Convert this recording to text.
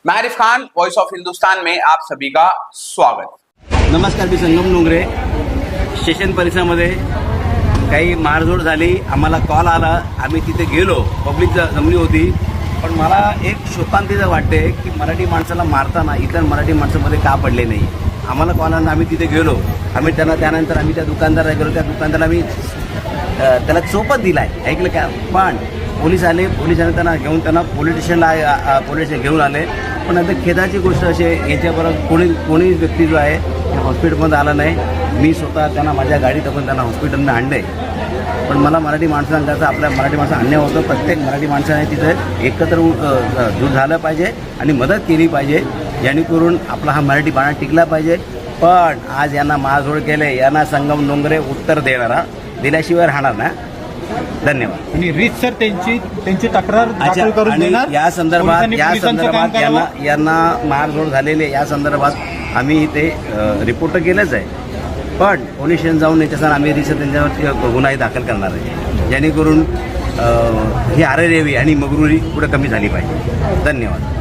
मैं Arif Khan, voice of Hindustan में आप सभी का स्वागत। नमस्कार, मी संगम डोंगरे. स्टेशन परिसरामध्ये काही मारझोड झाली. आम्हाला कॉल आला, आम्ही तिथे गेलो. पब्लिक जमली होती. पण मला एक शोकांतिका वाटते की मराठी माणसाला मारताना इतर मराठी माणसामध्ये का पडले नाही. आम्हाला कॉल आला, आम्ही तिथे गेलो. आम्ही त्यानंतर आम्ही त्या दुकानदाराला गेलो. त्या दुकानदाराला आम्ही त्याला चोपत दिला आहे, ऐकलं का. पण पोलीस आले, पोलिसांनी त्यांना पोलीस स्टेशनला घेऊन आले. पण आता खेदाची गोष्ट अशी आहे, याच्याबरोबर कोणी व्यक्ती जो आहे हॉस्पिटलमध्ये आला नाही. मी स्वतः त्यांना माझ्या गाडीत आपण त्यांना हॉस्पिटलमध्ये आणलं आहे. पण मला मराठी माणसांचा आपल्या मराठी माणसं अन्याय होतं. प्रत्येक मराठी माणसाने तिथं एकत्र दूर झालं पाहिजे आणि मदत केली पाहिजे, जेणेकरून आपला हा मराठी बाणा टिकला पाहिजे. पण आज यांना मारझोड केले, यांना संगम डोंगरे उत्तर दिल्याशिवाय राहणार ना. धन्यवाद. आणि रीतसर त्यांची तक्रार दाखल करून देणार. या संदर्भात यांना मारझोड झालेले या संदर्भात आम्ही इथे रिपोर्ट केलंच आहे. पण पोलीस स्टेशन जाऊन याच्यासाठी आम्ही रीतसर त्यांच्यावरती गुन्हाही दाखल करणार आहे, जेणेकरून ही आरेरेवी आणि मगरुरी पुढे कमी झाली पाहिजे. धन्यवाद.